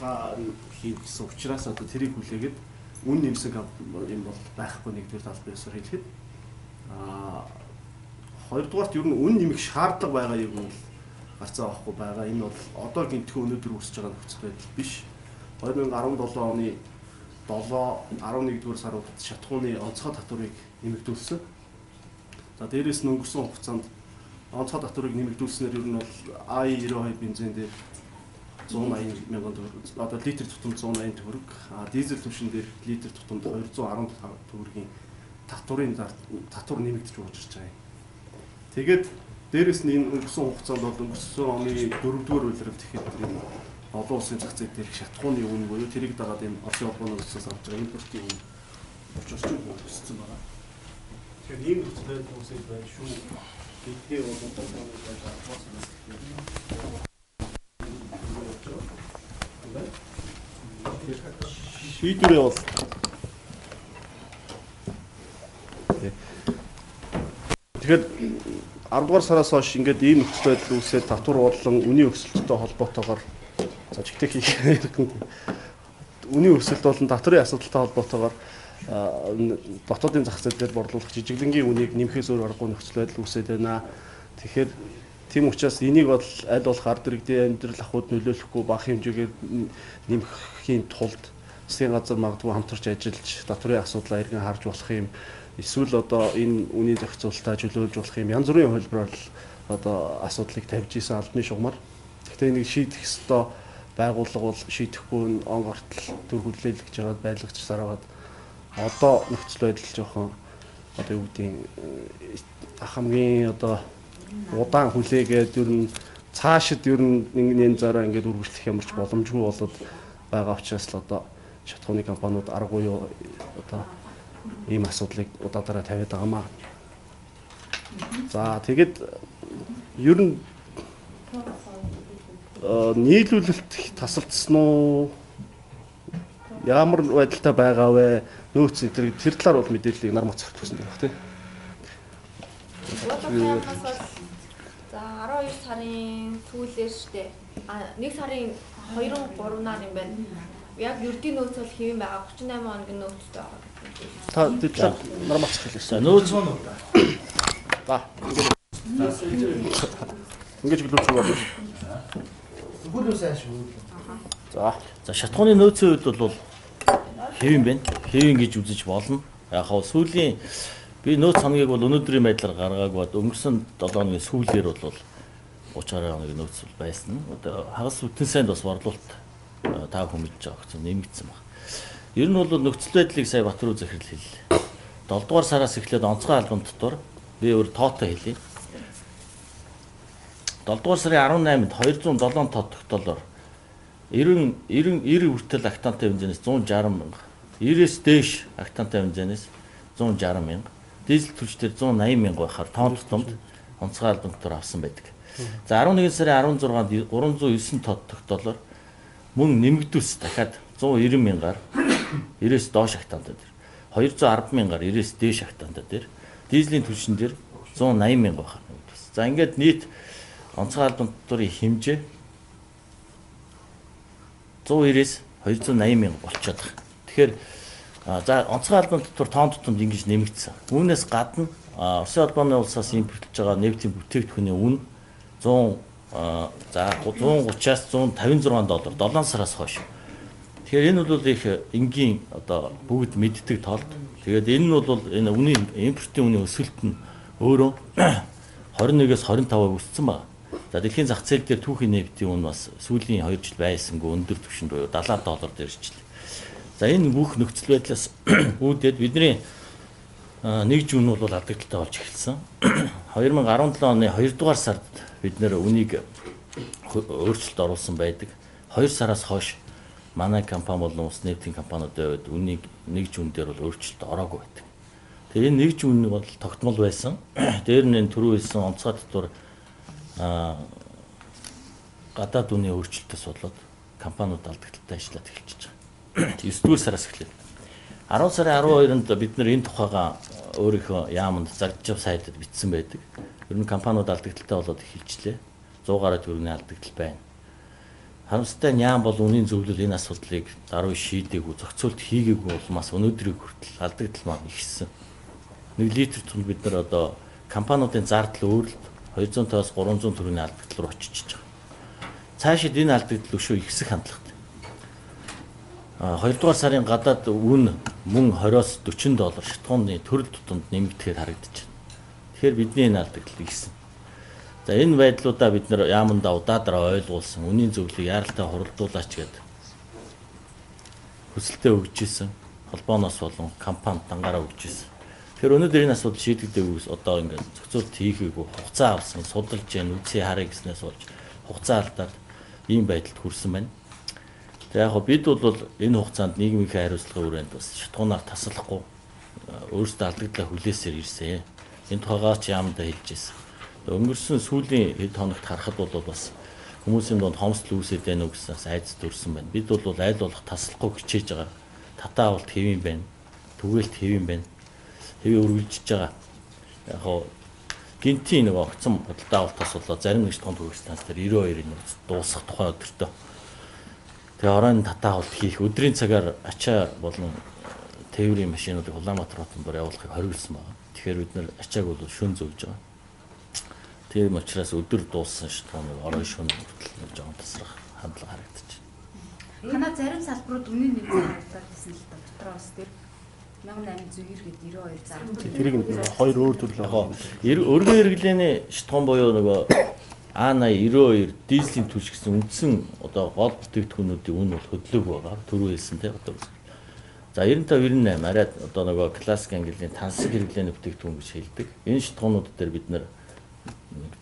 судалгаа хийх гэсэн учраас одоо тэрийг хүлээгээд үн нэмсэн юм бол байхгүй нэгдүгээр талбай ёсоор хэлэхэд хоёрдугаарт ер нь үн нэмэх шаардлага байгаа юм бол гарцаа авахгүй байгаа. Энэ бол одоо гинтхэн өнөөдөр үүсэж байгаа нөхцөл байдал биш. 2017 оны 7-11 сард шатхууны онцгой татварыг нэмэгдүүлсэн. За дээрээс нь өнгөрсөн хугацаанд онцгой татварыг нэмэгдүүлснээр ер нь бол I92 бензин дээр 180 мянган төгрөг, одоо литр тутамд 180 төгрөг, дизель түвшин дээр литр тутамд 215 төгрөгийн татвар нэмэгдэж уучирч байгаа юм. Тэгээд дээрээс нь энэ өнгөрсөн хугацаанд бол өнгөрсөн оны 4-р улиралд ихэд энэ олон улсын зах зээл дээрх шатхууны үн буюу тэрийг дагаад энэ Оросын холбооны улсаас авч байгаа импортын үн очирч өссөн байгаа. Тэгэхээр ийм нөхцөл байдал байна шүү. Бидний бол шийдвэрээ бол тэгэхээр 10 дугаар сараас хойш ингээд ийм нөхцөл байдал үүсээд татвар бодлон үнийн өсөлттэй холбоотойгоор за жигтэй хийх үнийн өсөлт болон татварын асуудалтай холбоотойгоор дотоодын зах зээл дээр борлуулах жижиглэнгийн үнийг нэмэхээс өөр аргагүй нөхцөл байдал үүсээд байна. Тэгэхээр тийм учраас энийг бол аль болох ард иргэдийн амьдрал ахуйд нөлөөлөхгүй бага хэмжээгээр нэмэхийн тулд засгийн газар магадгүй хамтарч ажиллаж татварын асуудлаа эргэн харж болох юм. Эсвэл одоо энэ үнийн зохицуулалтаа чөлөөлж болох юм янз бүрийн хөлбөрөөр одоо асуудлыг тавьж исэн албаны шугамар. Гэхдээ энийг шийдэх ёстой байгууллага бол шийдэхгүй он гортол төр хүлээлгэж байгаад байлагчсаар байгаад одоо нөхцөл байдал жоохон одоо юу гэдгийг хамгийн одоо удаан хүлээгээд ер нь цаашид ер нь энэ зараа ингээд үргэлжлэх ямарч боломжгүй болоод байгаа учраас л одоо шатхууны компаниуд аргагүй одоо ийм асуудлыг удаадараа тавиад байгаамаа. За тэгэд ер нь нийлүүлэлт тасалдсан уу? Ямар байдалтай байгаа вэ? Нөөц тэр талаар бол мэдээллийг нар моцорт өгсөн байх тийм. За 12 сарын сүүлээр штэ. 1 сарын 2-3 нар юм байна. Яг ердийн нөөц бол хэвэн байгаа 38 хоногийн нөөцтэй байгаа. Та тэр нар моцорт хэлээ. За нөөц за ингэж гэлүүч байгаа. Хөлөө сайн шүү. За шатхууны нөөцийн үед бол хэвэн байна. Хэвэн гэж үзэж болно. Яг хав сүүлийн би нөөц хамгийн бол өнөөдрийн байдлаар гаргааг бод өнгөрсөн 7 хоногийн сүүлээр бол 30 гаруй хоногийн нөөц байсан. Одоо хагас бүтэн сайд бас борлуулалт та хүмүүж байгаа гэсэн нэмэгдсэн баг. Ер нь бол нөхцөл байдлыг сая Батруу захирал хэллээ. 7 дугаар сараас эхлээд онцгой албан дотор би өөр тоотой хэлье. 7 дугаар сарын 18-нд 207 тоо тогтоолоор 90 хүртэл октантай хэмжээнээс 160 мянга, 90-ээс дээш октантай хэмжээнээс 160 мянга, дизель түвшээр 180 мянга байхаар тонн тутамд онцгой албан дотор авсан байдаг. За 11 сарын 16-нд 309 тоо тогтоолоор мөн нэмэгдүүлс дахиад 190 мянгаар 90-ээс доош октантай дээр, 210 мянгаар 90-ээс дээш октантай дээр, дизелийн түвшин дээр 180 мянга байхаар нэмэгдүүлсэн. За ингээд нийт онцгой албан дотор хэмжээ 190-ээс 280 мянга болчиход байгаа. Тэгэхээр за онцгой албан дотор тонн тутамд ингэж нэмэгдсэн. Үүнээс гадна Оросын холбооны улсаас импортлж байгаа нефтийн бүтээгдэхүүний үн 130-аас 156 доллар 7 сараас хойш. Тэгэхээр энэ бол их энгийн одоо бүгд мэддэг тоолд. Тэгээд энэ нь бол энэ үнийн импортын үнийн өсөлт нь өөрөө 21-ээс 25% өссөн байна. За дэлхийн зах зээл дээр түүхийн нефтийн үн бас сүүлийн 2 жил байсангүй өндөр түвшинд буюу $70 дээр ирчихлээ. За энэ бүх нөхцөл байдлаас үүдээд бидний нэгж үн бол алдагдaltaй болж эхэлсэн. 2017 оны 2 дугаар сард бид нэр үнийг өөрчлөлт оруулсан байдаг. 2 сараас хойш манай компани болон улс нефтийн компаниудын хувьд үнийг нэгж үн дээр бол өөрчлөлт ороогүй байдаг. Тэгээ энэ нэгж үн бол тогтмол байсан. Дээр нь түрүү хэлсэн онцгой татвар гадаад үнийн өөрчлөлтөөс болоод компаниуд алдагдaltaй ажиллаад эхэлчихэж байгаа. 9 дугаар сараас эхлээд 10 сарын 12-нд бид нэр энэ тухайга өөрийнхөө яамд зардчав сайдад бичсэн байдаг. Ер нь компаниуд алдагдaltaй болоод эхэлжлээ. 100 гаруй төгрөгийн алдагдал байна. Харамсалтай нь яам бол үнийн зөвлөл энэ асуудлыг даруй шийдээгүй, зохицуулт хийгээгүй улмаас өнөөдрийг хүртэл алдагдал маань ихссэн. 1 литр тунд бид нар одоо компаниудын зардал өөр л 200-аас 300 төгрөгийн алдагдал руу очиж байгаа. Цаашид энэ алдагдал өшөө ихсэх хандлагатай. 2 дугаар сарын гадаад үн мөн 20-оос 40 доллар шатхууны төрөл тутамд нэмэгдэхээр харагдаж байна. Тэгэхээр бидний энэ алдагдал ихсэн. За энэ байдлуудаа бид нар яамандаа удаадраа ойлгуулсан, үнийн зөвлөлийг яаралтай хуралдуулаач гэдэг хүсэлтээ өгж исэн. Холбооноос болон компанид дангаараа өгж исэн. Тэгэхээр өнөөдөр энэ асуудал шийдэгдэггүйс одоо ингээд зохицуулт хийгээгүй хугацаа авсан, судалж яан үсээ харъя гэснээс болж хугацаа алдаад ийм байдалд хүрсэн байна. За яг бид бол энэ хугацаанд нийгмийн хариуцлагын хүрээнд бас шатхуунаар таслахгүй өөрсдөө алдагдлаа хүлээсээр ирсэн. Энэ тухайгаа ч яамдаа хэлж ирсэн. Өнгөрсөн сүүлийн хэд хоногт харахад бол бас хүмүүсийн донд хомсдол үүсэж байна уу гэсэн айдас төрсэн байна. Бид бол аль болох таслахгүй хичээж байгаа. Татаа авалт хэвэн байна. Түгээлт хэвэн байна. Хэвээ үргэлжиж байгаа. Яг хоо гинтийн нэг огцом бодолтой авалтаас болоо зарим нэг тоног хөрөх станц дээр 92-ын дуусах тухай өдөртөө. Тэгээ оройн татаа авалт хийх өдрийн цагаар ачаа болон тээврийн машинуудыг Улаанбаатар хотод явуулахыг хориглосон байна. Тэгэхээр бид нэр ачааг бол шөн зөвж байгаа. Тийм учраас өдөр дууссан шатхууныг орой шөнө хүртэл жоон тасрах хандлага харагдаж байна. Танаа зарим салбарууд үнийн нэмсэн харагдаад байсан л да. Дотроос тэр 1890 гээд 92 зарим. Тэрийг хоёр өөр төрлөө. Өргөн хэрэглээний шатхуун буюу нөгөө А80 92 дизелийн түлш гэсэн үндсэн одоо гол бүтээгдэхүүнүүдийн үн бол хөдлөөг байгаа. Түрүү хэлсэн те одоо. За 95 98 арайд одоо нөгөө классик английн тансаг хэрэглээний бүтээгдэхүүн гэж хэлдэг. Энэ шатхуунууд дээр бид нэр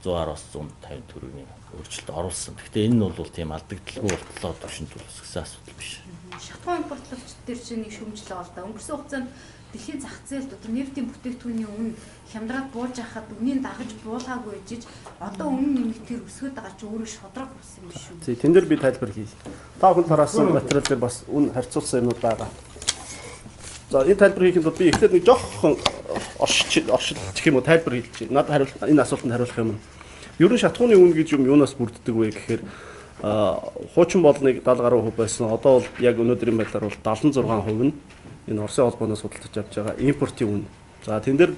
110-аас 150 төгрөгийн өөрчлөлт оруулсан. Гэхдээ энэ нь бол тийм алдагдaltaгүй болтлоо төвшөнд үүсгэсэн асуудал биш. Шатхуун импортлогч төр чинь нэг шүүмжлэг бол да. Өнгөрсөн хугацаанд дэлхийн зах зээлд одоо нефтийн бүтээгдэхүүний үн хямдраад бууж хахад үнийн дагаж буулгаагүй ээжиж одоо үнэн нэмэгдээр өсгöd байгаа ч өөрөө шодрог болсон юм шүү. Тий, тэн дээр би тайлбар хийе. Та бүхэн тараасан материал дээр бас үн харьцуулсан юмуд байгаа. За энэ тайлбар хийхэд би эхлээд нэг жоохон оршилчих юм уу тайлбар хэлж. Надад хариулт энэ асуултанд хариулах юм. Ер нь шатхууны үн гэж юм юунаас бүрддэг вэ гэхээр хуучин болныг 70 гаруй хувь байсан. Одоо бол яг өнөөдрийн байдлаар бол 76% нь энэ Оросын холбооноос судалж авч байгаа импортын үн. За тэн дээр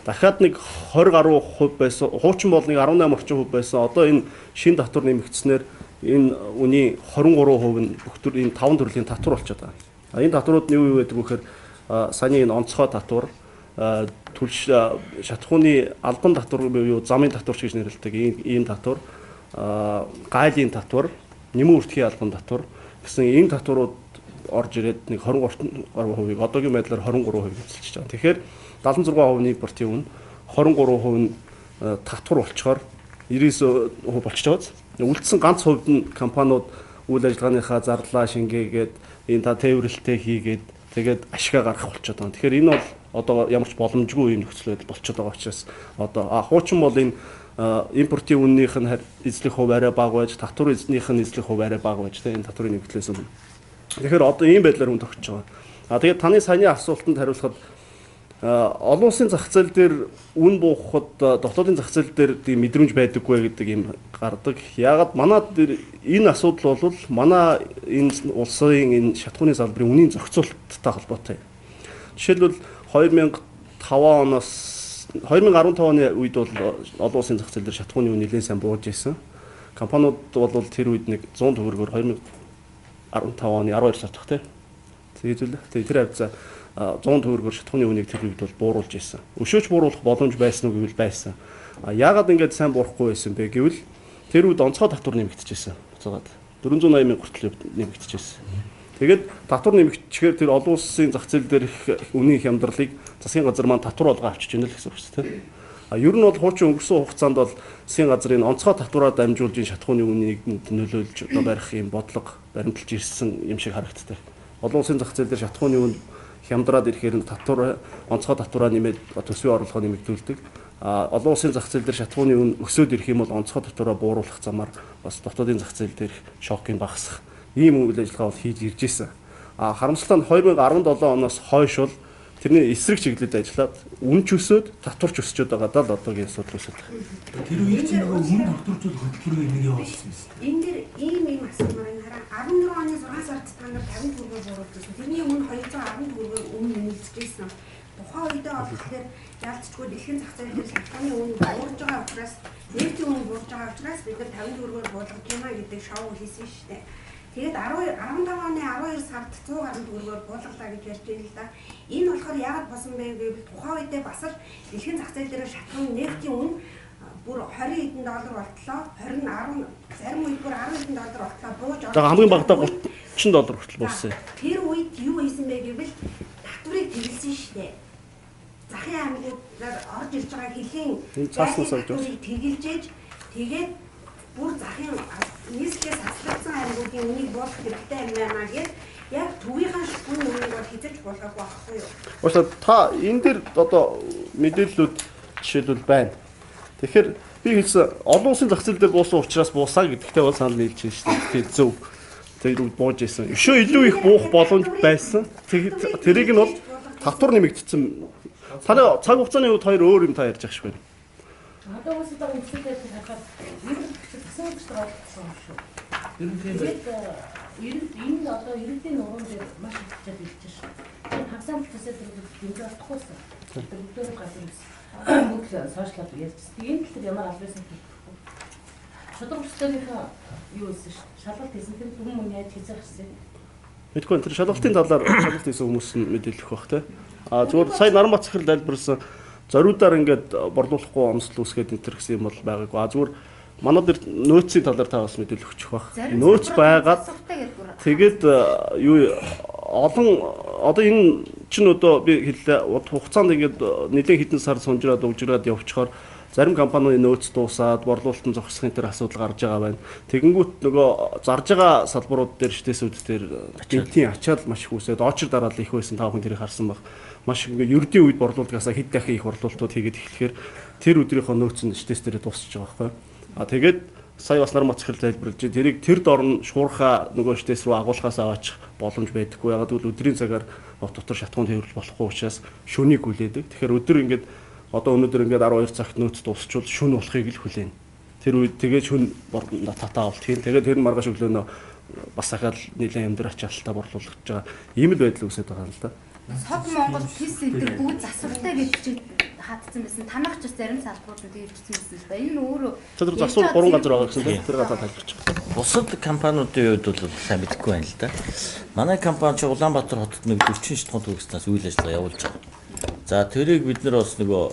дахиад нэг 20 гаруй хувь байсан. Хуучин болныг 18 орчим хувь байсан. Одоо энэ шин татвар нэмэгдснээр энэ үнийн 23% нь бүх төр энэ 5 төрлийн татвар болчиход байгаа. Энэ татварууд нь юу байдаг вэ гэхээр саяны энэ онцгой татвар, түлш шатхууны албан татвар буюу замын татварч гэж нэрлэдэг ийм татвар, гайлын татвар, нэмэн үртгийн албан татвар гэсэн энэ татварууд орж ирээд нэг 23% одоогийн байдлаар 23% эзэлж байгаа. Тэгэхээр 76% нь импортын үн, 23% нь татвар болчоор 99% болчихж байгаа. Үлдсэн ганц хувьд нь компаниуд үйл ажиллагааныхаа зарлаа шингээгээд энэ та тээвэрлэлтээ хийгээд тэгээд ашгаа гаргах болчиход байгаа. Тэгэхээр энэ бол одоо ямар ч боломжгүй юм нөхцөл байдал болчиход байгаа учраас одоо хуучин бол энэ импортын үннийх нь эзлэх хувь арай бага байж, татвар эзнийх нь эзлэх хувь арай бага байж энэ татврын нэмэгдлээс өмнө. Тэгэхээр одоо ийм байдлаар үн тогтж байгаа. Тэгээд таны саяны асуултанд хариулахад олон улсын зах зээл дээр үн буухад дотоодын зах зээл дээр тийм мэдрэмж байдаггүй гэдэг юм гардаг. Яагаад манад энэ асуудал бол манай энэ улсын энэ шатхууны салбарын үнийн зохицуулалттай холбоотой. Жишээлбэл 2015 оны үед бол олон улсын зах зээл дээр шатхууны үн нэлээд сайн бууж ирсэн. Компаниуд бол тэр үед нэг 100 төгрөгөөр 2015 оны 12 сард тах тийм. Тэгээд тэр хавцаа 100 төгрөгөөр шатхууны үнийг тэр үед бол бууруулж ирсэн. Өшөөч бууруулах боломж байсан уу гэвэл байсан. Яагаад ингэж сайн буурахгүй байсан бэ гэвэл тэр үед онцгой татвар нэмэгдэжсэн. Буцаагаад 480 мянга хүртэл нэмэгдэжсэн. Тэгээд татвар нэмэгдэхээр тэр олон улсын зах зээл дээр үнийн хямдралыг засгийн газар маань татвар олгоо авчиж байна л гэсэн үг шүү дээ. Ер нь бол хуучин өнгөрсөн хугацаанд бол засгийн газрын онцгой татвараар дамжуулж шатхууны үнийг нөлөөлж одоо барих юм бодлого баримталж ирсэн юм шиг харагддаг. Олон улсын зах зээл дээр шатхууны үн хямдраад ирэхээр татвар онцгой татвараа нэмээд төсвийн орлогоо нэмэгдүүлдэг. Олон улсын зах зээл дээр шатхууны үн өсөд ирэх юм бол онцгой татвараа бууруулах замаар бас дотоодын зах зээл дээр шокыг багасгах ийм үйл ажиллагаа бол хийж ирж байсан. Харамсалтай нь 2017 оноос хойш бол тэрний эсрэг чиглэлд ажиллаад үнч өсөөд татварч өсчөөд байгаа даа л одоогийн асуудал үүсэж байгаа. Тэр үеийн чинь нөгөө өмнө докторчууд хөтөлбөрөөр нэг явуулсан юм. Энэ дэр ийм асуумаар энэ хараа 14 оны 6 сард та нар 50 төгрөгөөр буруулсан. Тэрний өмнө 210 төгрөгөөр өмнө нэмэгдчихсэн. Тухайн үедээ болохоор ялцчгүй дэлхийн зах зээл дээр шалтгааны үн буурж байгаа учраас нефтийн үн буурж байгаа учраас бид нар 50 төгрөгөөр буулгах юмаа гэдэг шоу хийсэн шүү дээ. Тэгээд 15 оны 12 сард 100 гаруй төгрөгөөр буулгалаа гэж ярьж байна л да. Энэ болохоор яагаад босон бэ гэвэл тухайн үедээ бас л дэлхийн зах зээл дээр шалтгааны нефтийн үн бүр 20 хэдэн доллар болтлоо. 20 10 зарим үед бүр 10 хэдэн доллар болтлоо. Бууж За хамгийн багадаа $30 хүртэл бууссан. Тэр үед юу хийсэн бэ гэвэл татварыг тэгэлсэн шүү дээ. Захын аймагуудаар орж ирж байгаа хэлхийн татварыг тэгэлжээж тэгээд бүр захын нийслэлээс хаслагдсан аймагуудын үнийг буулгах хэрэгтэй юм байна гэд яг төвийнхаа шүн үнийг бол хязгаарч болгоогүй байхгүй юу? Уучлаарай та энэ дэр одоо мэдээллүүд жишээлбэл байна. Тэгэхээр би хэлсэн олон улсын зах зээл дээр буусан учраас буусаа гэдэгтээ бол санал нийлж байна шүү дээ. Тэгэхээр зөв. Тэр үед бууж исэн. Өшөө илүү их буух боломж байсан. Тэрийг нь бол татвар нэмэгдсэн. Таны цаг хугацааны үед хоёр өөр юм та ярьж байгаа шүү байна. Одоо үсэд байгаа үсэдээс харахад ер нь тасалж байгаа юм шүү. Ер нь тийм Энэ одоо иргэдийн нуруунд дээр маш их хэмжээд илж шүү. Хагсаан тасалж дэмжиж болохгүйсэн. Тэр бүгдөө гадна гэсэн. Бүгд сошиалд ярьсан. Энэ тал дээр ямар аль байсан гэхгүй. Шудраг төслийнхаа юу гэсэн шүү. Шалгалт хийсэн тэр бүхэн мөн яаж хийж гарсан. Мэдгүй тэр шалгалтын талаар шалгалт хийсэн хүмүүс нь мэдээлэх бах те. Зүгээр сая Наранбаат захирал тайлбарсан зориудаар ингээд борлуулахгүй онцлог үсгээд энэ төр гэсэн юм бол байгаагүй. Зүгээр манай дээр нөөцийн талаар та бас мэдээлэл өгчих бах. Нөөц байгаад тэгээд юу олон одоо энэ чинь одоо би хэллээ хугацаанд ингээд нэлээд хэдэн сар сунжраад угжраад явчихаар зарим компанийн нөөц дуусаад борлуулалтын зогсохын тэр асуудал гарч байгаа байна. Тэгэнгүүт нөгөө зарж байгаа салбарууд дээр шидэсүүд дээр гинтийн ачаал маш их үсээд очир дараалал их байсан та бүхэн тэрийг харсан баг. Маш ингээ ердийн үед борлуулалтаасаа хэд дахин их борлуулалтууд хийгээд эхлэхээр тэр өдрийнхөө нөөц нь шидэс дээр дуусчих байгаа байхгүй. Тэгээд сая бас Наранбаат захирал тайлбарлаж байна. Тэрийг тэр дор нь шуурхаа нөгөө шидэс рүү агуулгаас аваачих боломж байдаггүй. Ягаад гэвэл өдрийн цагаар дотор шатгуун тээвэрлэл болохгүй учраас шөнийг хүлээдэг. Тэгэхээр өдөр ингээд одоо өнөөдөр ингээд 12 цагт нөөц дуусчвал шөнө болохыг л хүлээнэ. Тэр үед тэгээд шөнө татаа болт хийн. Тэгээд тэр маргааш өглөөнөө бас ахаал нэлээд амьдрал ачаалтаа борлуулж байгаа. Ийм л байдал үүсэж байгаа юм л да. Сог Монгол тис эдэр бүгд засвартай гэж чи хаагдсан байсан. Танах ч бас зарим салбарууд нь тэгвчсэн байсан л да. Энэ өөрөө тэр засвар 3 газар байгаа гэсэн тийм тэр гадаа тайлбарч байгаа. Бусад компаниудын хувьд бол сайн мэдэхгүй байна л да. Манай компани ч Улаанбаатар хотод нэг 40 шатхуун төгснөөс үйл ажиллагаа явуулж байгаа. За тэрийг бид нар бас нөгөө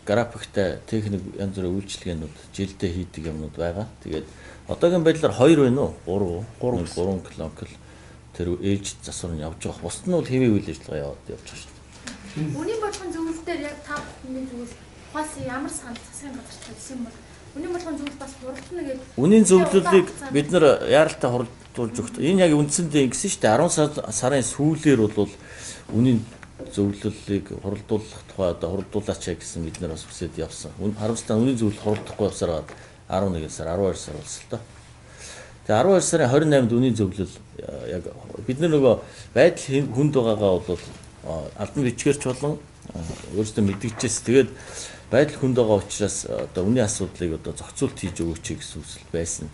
графиктай техник янз бүрийн үйлчилгээнүүд жилдээ хийдэг юмнууд байгаа. Тэгээд одоогийн байдлаар 2 байна уу? 3 километр тэр ээлж засвар нь явж байгаа. Бусд нь бол хэвийн үйл ажиллагаа явж байгаа шүү дээ. Үнийн бодлогын зөвлөл дээр яг та бүхний зөвлөл бас ямар санал засгийн газар тавьсан бол үнийн бодлогын зөвлөл бас хурдтна гэдэг. Үнийн зөвлөлийг бид нар яаралтай хурдуулж өгт. Энэ яг үндсэндээ ингэсэн шүү дээ. 10 сарын сүүлээр бол үнийн зөвлөлийг хурдуулах тухай одоо хурдуулаач гэсэн бид нар бас хүсэж явсан. Харамсалтай үнийн зөвлөл хурддахгүй явсараад 11 сар 12 сар болсон л доо. Тэгээ 12 сарын 28-нд үнийн зөвлөл яг бид нар нөгөө байдал хүнд байгаагаа бол албан бичгээрч болон өөрсдөө мэдгичээс тэгээд байдал хүнд байгаа учраас одоо үнийн асуудлыг одоо зохицуулт хийж өгөөч гэсэн үсэл байсан.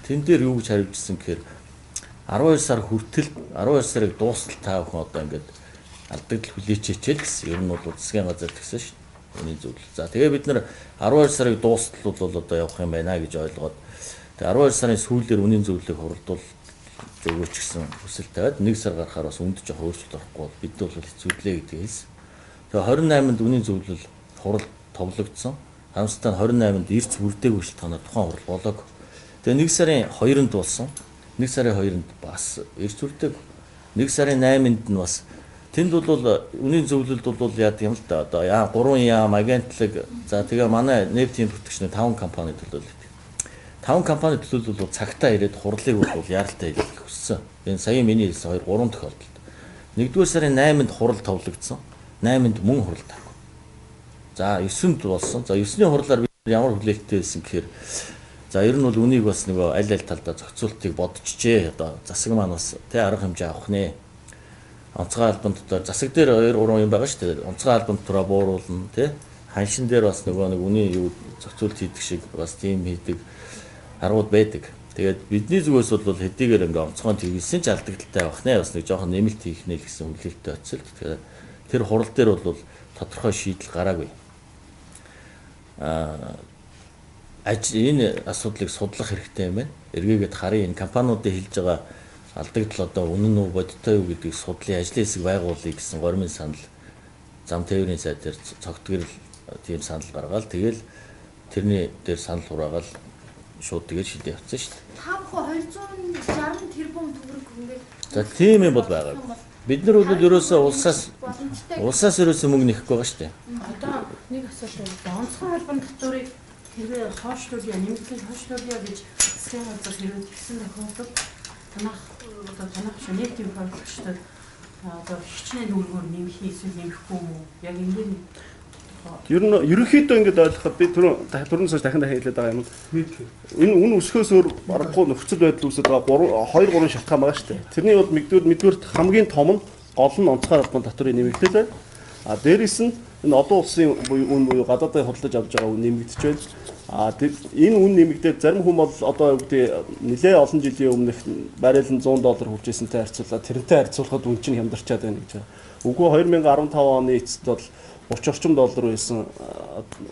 Тэн дээр юу гэж хариулжсэн гэхээр 12 сар хүртэл 12 сарыг дуустал та бүхэн одоо ингээд алдагдал хүлээч хичээл гэсэн. Ер нь бол засгийн газар тэгсэн шүү дээ. Үнийн зөвлөл. За тэгээ бид нар 12 сарыг дуустал бол одоо явах юм байна гэж ойлгоод тэгээ 12 сарын сүүлээр үнийн зөвлөлийг хурдуул өгөөч гэсэн хүсэл тавиад 1 сар гарахаар бас үнд жоох өөрчлөлт орохгүй бид бол хэцүүдлээ гэдэг хэлсэн. Тэгээ 28-нд үнийн зөвлөл хурал товлогдсон. Харамсалтай нь 28-нд эрс бүрдээгүй шалтгаанаар тухайн хурал болоог. Тэгээ 1 сарын 2-нд болсон. 1 сарын 2-нд бас эрс бүрдээгүй. 1 сарын 8-нд нь бас тэнд бол үнийн зөвлөлд бол яадаг юм л да. Одоо 3 яам агентлаг за тэгээ манай нефтийн бүртгэгчний 5 компани төлөөлөв. 5 компани төлөөлөл бол цагтаа ирээд хурлыг бол яаралтай хийх хүссэн. Энэ сая миний хэлсэн 3 тохиолдолд. 1-р сарын 8-нд хурал товлогдсон. 8-нд мөн хурал таагүй. За 9-нд болсон. За 9-ний хурлаар бид ямар хүлээлттэй байсан гэхээр за ер нь бол үнийг бас нөгөө аль талдаа зохицуултыг бодчихжээ. Одоо засаг маань бас тэ арга хэмжээ авах нэ. онцгой албан дотор засаг дээр 2 3 юм байгаа шүү дээ. Онцгой албан дотроо бууруулна тий. Ханшин дээр бас нөгөө нэг үний юу зохицуулт хийдэг шиг бас тийм хийдэг аргууд байдаг. Тэгээд бидний зүгээс бол хэдийгээр ингээ онцгой төвлөсөн ч алдагдaltaй байх нэ бас нэг жоохон нэмэлт хийх нэ гэсэн хүлээлттэй очил. Тэгэхээр тэр хурал дээр бол тодорхой шийдэл гараагүй. Энэ асуудлыг судлах хэрэгтэй юм байна. Эргээгээд харин энэ компаниудын хэлж байгаа алдагдал одоо үнэн үү бодиттой юу гэдгийг судлын ажлын хэсэг байгуулъя гэсэн гормын санал зам тээврийн сайд дээр цогтгөрл тийм санал гаргаад тэгэл тэрний дээр санал хураагаад шууд тэгээд шийдээ явуулсан шүү дээ. Та бүхэн 260 тэрбум төгрөг ингээд. За тийм юм бол байгаа. Бид нар бол ерөөсөө улсаас ерөөсөө мөнгө нэхгүй байгаа шүү дээ. Одоо нэг асуудал байна. Онцгой албан татварыг хэрвээ хойшлуулъя, нэмэгдэл хойшлуулъя гэж засгийн газар хэрвээ тэгсэн тохиолдолд танах шинэ тийм хойшлуулалтад одоо хичнээн дүргээр нэмэх эсвэл нэмэхгүй юм уу? Яг энэ Ер нь ерөнхийдөө ингэж ойлгоход би түрүүн цааш дахин хэлээд байгаа юм. Энэ үн өсөхөөс өөр аргагүй нөхцөл байдал үүсэж байгаа 2 3 шалтгаан байгаа шүү дээ. Тэрний бол мэдвэрт хамгийн том нь гол нь онцгой албан татврын нэмэгдэл байна. А дээрэс нь энэ олон улсын үн буюу гадаадын худалдаж авч байгаа үн нэмэгдэж байна. А энэ үн нэмэгдээд зарим хүн бол одоо юу гэдэг нэлээ олон жилийн өмнөх баррел нь $100 хүрч ирсэнтэй харьцуулаад тэрнтэй харьцуулахад үн чинь хямдарчаад байна гэж байна. Үгүй 2015 оны эцэст бол $30 байсан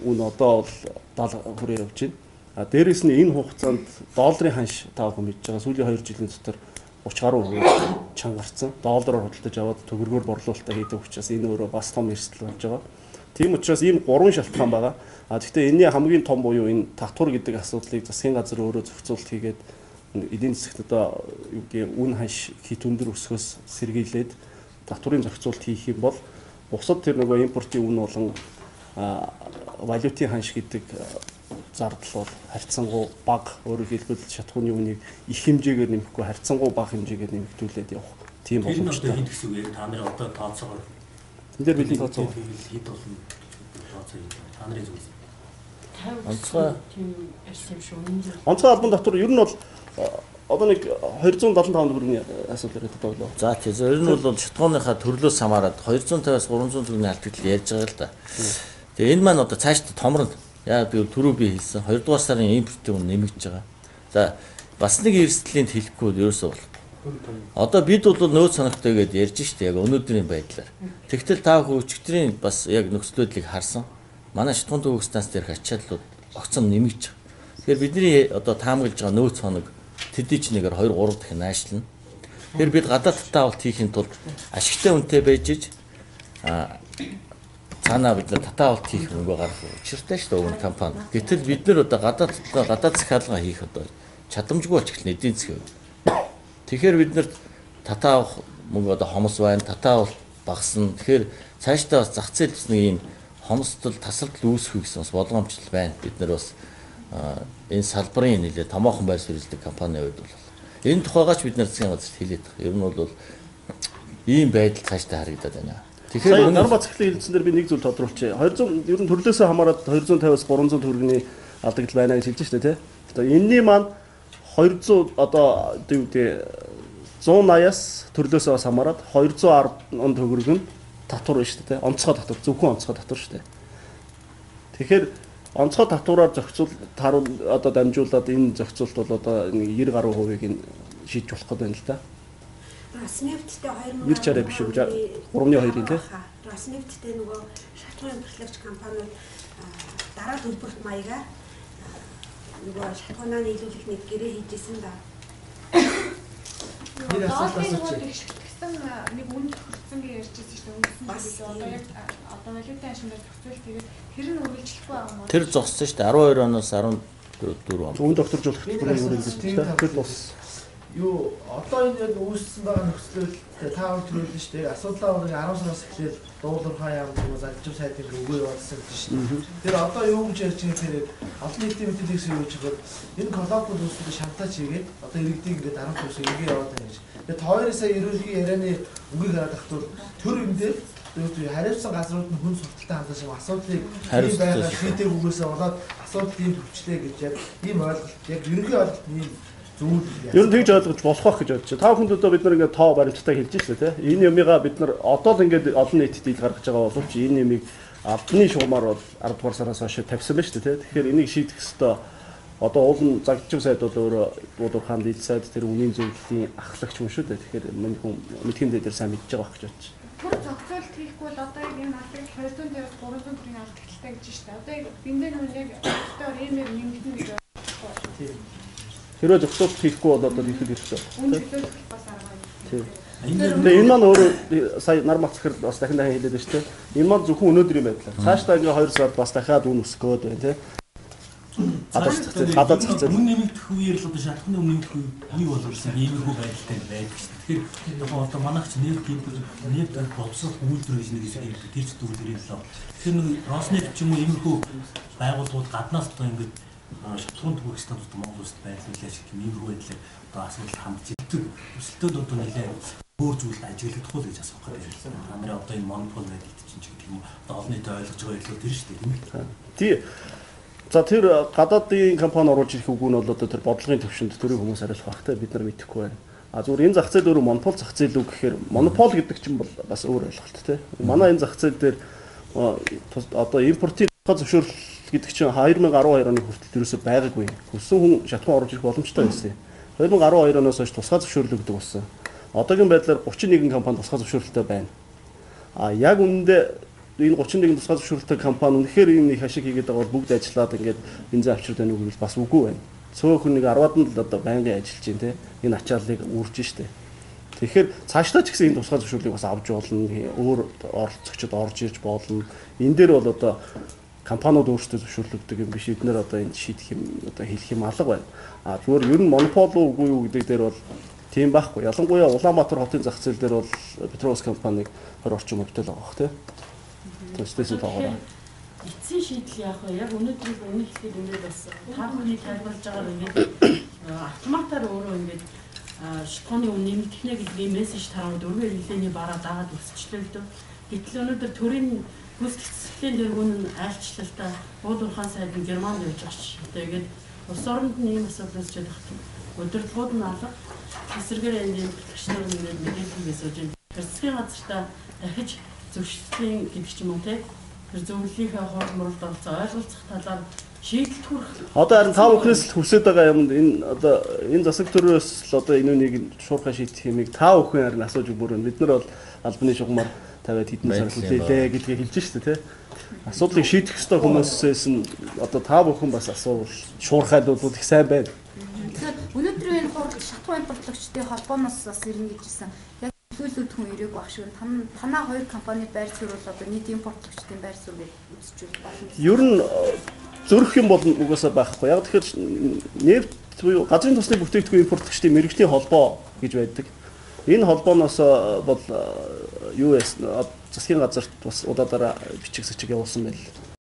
үн одоо бол 70 хүрээ явж байна. А дээрэс нь энэ хугацаанд долларын ханш таах юм хийж байгаа. Сүүлийн 2 жилийн дотор 30 гаруй хүрээ чангарсан. Доллараар худалдаж аваад төгрөгөөр борлуулалтаа хийдэг учраас энэ өөрөө бас том эрсдэл болж байгаа. Тийм учраас ийм 3 шалтгаан байгаа. А гэхдээ энэний хамгийн том буюу энэ татвар гэдэг асуудлыг засгийн газар өөрөө зохицуулт хийгээд эдийн засагт одоо юу гэдэг үн ханш хит өндөр өсөхөөс сэргийлээд татварын зохицуулт хийх юм бол бусад тэр нөгөө импортын үн болон валютын ханш гэдэг зардал бол харьцангуй бага, өөрөөр хэлбэл шатхууны үнийг их хэмжээгээр нэмэхгүй харьцангуй бага хэмжээгээр нэмэгдүүлээд явах тийм боломжтой. Энэ хэд гэсэн үг вэ? Та нарын одоо тооцоогоор энэ дээр бидний тооцоо хэд болно тооцоо та нарын зүгээс онцгой албан татвар ер нь бол одоо нэг 275 төгрөгийн асуудал яриад байгаа болоо. За тийм. Ер нь бол шатгууныхаа төрлөөс хамаарат 250-аас 300 төгрөгийн алдагдал ярьж байгаа л да. Тэгээ энэ маань одоо цаашдаа томрно. Яа би түрүү би хэлсэн 2 дугаар сарын импортын үн нэмэгдэж байгаа. За бас нэг эрсдлийн хэлэхгүй ерөөсөө бол. Одоо бид бол нөөц санагтай гэдээ ярьж штэ яг өнөөдрийн байдлаар. Тэгтэл та өчигдрийн бас яг нөхцөл байдлыг харсан. Манай шатгуун төвөг станц дээр ачааллууд огцом нэмэгдэж байгаа. Тэгэхээр бидний одоо таамаглаж байгаа нөөц санаг тэдний ч нэгээр 2 3 дахин наашлна. Тэгэхээр бид гадаад татаа авалт хийхин тулд ашигтай үнэтэй байж иж цаанаа бид татаа авалт хийх мөнгө гарах учиртай шүү дээ өвн компани. Гэтэл бид нэр одоо гадаад захиалга хийх одоо чадамжгүй болчихлоо эдийн засгийн. Тэгэхээр бид нарт татаа авах мөнгө одоо хомос байна, татаа авалт багасна. Тэгэхээр цаашдаа бас зах зээл бас нэг юм хомсдол тасалдал үүсэх гэсэн бас болгоомжтой байна. Бид нар бас энэ салбарын нэлээд томоохон байр суурь эзлэх компанийн хувьд бол энэ тухайгаач бид нар засгийн газарт хэлээд байгаа. Ер нь бол ийм байдал цаашдаа харагдаад байна. Тэгэхээр нар бацхлын хэлсэн дээр би нэг зүйл тодруулчихъя. 200 ер нь төрлөөсөө хамаарат 250-аас 300 төгрөгийн алдагдал байна гэж хэлж штэ тий. Тэгэхээр энэний маань 200 одоо юу гэдэг 180-аас төрлөөсөө хамаарат 210 төгрөг нь татвар байна шүү дээ. Онцгой татвар, зөвхөн онцгой татвар шүү дээ. Тэгэхээр онцгой татвараар зохицуул одоо дамжуулаад энэ зохицуулт бол одоо 90 гаруй хувийг нь шийдэж болох гэдэг юм л да. Роснефттэй 90 биш үү? 3.2 юм тий. Роснефттэй нөгөө шатхуун импортлагч компаниуд дараа төлбөрт маягаар нөгөө шатхуунаа нийлүүлэх нэг гэрээ хийжсэн да. Тэр асуудал нэг үн тохирсон гэж ярьжсэн шүү дээ. Өнгөрсөн одоо яг одоо валютын хашиндаа зохицуул тэгээд тэр нь үргэлжлэхгүй байгаа юм уу? Тэр зогссон шүү дээ. 12 оноос 14 он. Үн докторжуулах төлбөрийн үргэлжлэлтэй тэгэхээр бас юу одоо энэ яг үүссэн байгаа нөхцөл таавар төрүүлсэн шүү дээ. Асуудлаа нэг 10 сараас эхлээд дуулуурхай яам хүмүүс алжим сайдын өгөө явуулсан гэж шүү дээ. Тэр одоо юу гэж ярьж байгаа тэр олон нийтийн мэдээлэлээс юу гэж бодоход энэ коллабор үүсгэж шантаж хийгээд одоо иргэдийг ингээд 10 төгс иргэ яваад байна гэж. Тэгээд 2 сая ерөнхий ярианы үгийг хараад ахтуул төр эндээ хариуцсан газрууд нь хүн сурталтай хандаж байгаа асуудлыг ийм байгаад шийдэх үгээсээ болоод асуудал ийм төвчлээ гэж яг ийм ойлголт яг ерөнхий ойлголт ийм Ер нь тэгж ойлгож болох байх гэж бодож байна. Та бүхэнд одоо бид нар ингээд тоо баримттай хэлж шүү дээ. Энэ юмыгаа бид нар одоо л ингээд олон нийтэд ил гаргаж байгаа боловч энэ юмыг албаны шугамар бол 10 дугаар сараас хойш тавьсан байна шүү дээ. Тэгэхээр энийг шийдэх ёстой. Одоо уулын загчим сайд бол өөрөө Буудуур хаан ил сайд тэр үнийн зөвлөлийн ахлагч юм шүү дээ. Тэгэхээр миний хүн мэдхийн дээр сайн мэдж байгаа байх гэж бодож байна. Тэр зохицуулт хийхгүй бол одоо яг энэ албыг 200-аас 300 төгрөгийн алдагтай гэж байна. Одоо яг бинтэн хүн яг өстөр иймэр нэмэгдэн гэж байна. Хэрвээ зохицуулт хийхгүй бол одоо хийх хэрэгтэй. Үн төлөвлөх бас арга. Тийм. Тэгээ энэ маань өөрөө сая нар мах захир бас дахин хэлээд байна шүү дээ. Энэ маань зөвхөн өнөөдрийн байдлаар. Цаашдаа ингээ 2 сард бас дахиад үн өсгөөд байна тийм. Гадаад зохицол. Үн нэмэгдэх үеэр л одоо шатхны үн нэмэгдэх үе боловсон иймэрхүү байдалтай байдаг шүү дээ. Тэгэхээр одоо манайх ч нефт боловсрох үйлдвэр гэж нэг юм тэр ч дүүрээр л. Тэгэхээр нэг Роснефть ч юм уу иймэрхүү байгууллагууд гаднаас одоо ингээд шатхуунд хүрэх стандартууд Монгол улсад байрлуулж гэх юм иймэрхүү байдлаар одоо асуудал хандж ирдэг. Өсөлтөд одоо нэлээд өөр зүйлд ажиглагдах уу гэж асуух гэдэг юм. Та нарын одоо энэ монопол байдаг чинь ч гэдэг юм уу. Одоо олон нийт ойлгож байгаа илүү тэр шүү дээ тийм үү? Тий. За тэр гадаадын компани оруулж ирэх үгүй нь бол одоо тэр бодлогын төвшөнд төрийн хүмүүс хариулах багтай бид нар мэдэхгүй байна. А зүгээр энэ зах зээл өөрөө монопол зах зээл үг гэхээр монопол гэдэг чинь бол бас өөр ойлголт тий. Манай энэ зах зээл дээр одоо импортын зөвшөөрөл гэдэг чинь 2012 оны хүртэл ерөөсөй байгаагүй. Хүссэн хүн шатхуун оруулж ирэх боломжтой байсан. 2012 оноос хойш тусгай зөвшөөрөл өгдөг болсон. Одоогийн байдлаар 31 компани тусгай зөвшөөрөлтэй байна. А яг үүндээ энэ 31 тусгай зөвшөөрөлтэй компани үнэхээр ийм их ашиг хийгээд байгаа бол бүгд ажиллаад ингээд бензин авчирд байна уу гэвэл бас үгүй байна. Цөөхөн нэг 10-аад нь л одоо байнгын ажиллаж байна те. Энэ ачааллыг үрж штэ. Тэгэхээр цаашдаа ч гэсэн энэ тусгай зөвшөөрлийг бас авч болно. Өөр оролцогчдод орж ирж болно. Энэ дээр бол одоо компаниуд өөрсдөө зөвшөөрлөгдөг юм биш. Эднэр одоо энэ шийдэх юм одоо хэлэх юм алга байна. А зүгээр ер нь монопол үгүй юу гэдэг дээр бол тийм байхгүй. Ялангуяа Улаанбаатар хотын зах зээл дээр бол Петрос компаниг 20 орчим мөнгөтэй л байгаа бох тий. Тэстэйс л байгаа. Эцсийн шийдэл яах вэ? Яг өнөөдрийг өмнө хэлээд ингээд бас та бүхний тайлбарлаж байгаа ингээд автоматар өөрөө ингээд шатхууны үн нэмэгдэнэ гэдэг мессеж тараад өргөө хэлээний бараа дагаад өсчлээ л дээ. Гэтэл өнөөдөр төрийн гүйцэтгэлийн дэргүүн нь айлчлалтаа Буудуур хаан сайд нь Германд явж байгаа ш. Тэгээд улс оронд нь ийм асуудал үүсчихэд багт. Удирдлагууд нь алга. Эсрэгээр энэ төвчнөр ингээд мэдээлэлээс үүж засгийн газартаа дахиж зөвшөлтийн гэдэг ч юм уу те тэр зөвлөлийнхээ хорморолд оролцоо ойлголцох талаар шийдэлт хүрэх. Одоо харин та бүхнээс л хүсэж байгаа юмд энэ одоо энэ засаг төрөөс л одоо энэ үнийг шуурхай шийдэх юмыг та бүхэн харин асууж өгмөр. Бид нар бол албаны шугамар тавиад хэдэн сар хүлээлээ гэдгийг хэлж штэ тий. Асуудлыг шийдэх ёстой хүмүүсээс нь одоо та бүхэн бас асуувал шуурхайлуулвал их сайн байна. Тэгэхээр өнөөдрийн энэ хурал шатхуун импортлогчдын холбооноос бас ирнэ гэжсэн. Яг төлөвлөлт хүн ирээг баг шүү. Танаа хоёр компани байр суурь бол одоо нийт импортлогчдын байр суурь гэж үзэж байна. Ер нь зөрөх юм бол угаасаа байхгүй. Яг тэгэхээр нефт буюу газрын тосны бүтээгдэхүүн импортлогчдын мэргэжлийн холбоо гэж байдаг. Энэ холбооноос бол US засгийн газарт бас удаадараа бичиг сачиг явуулсан байл.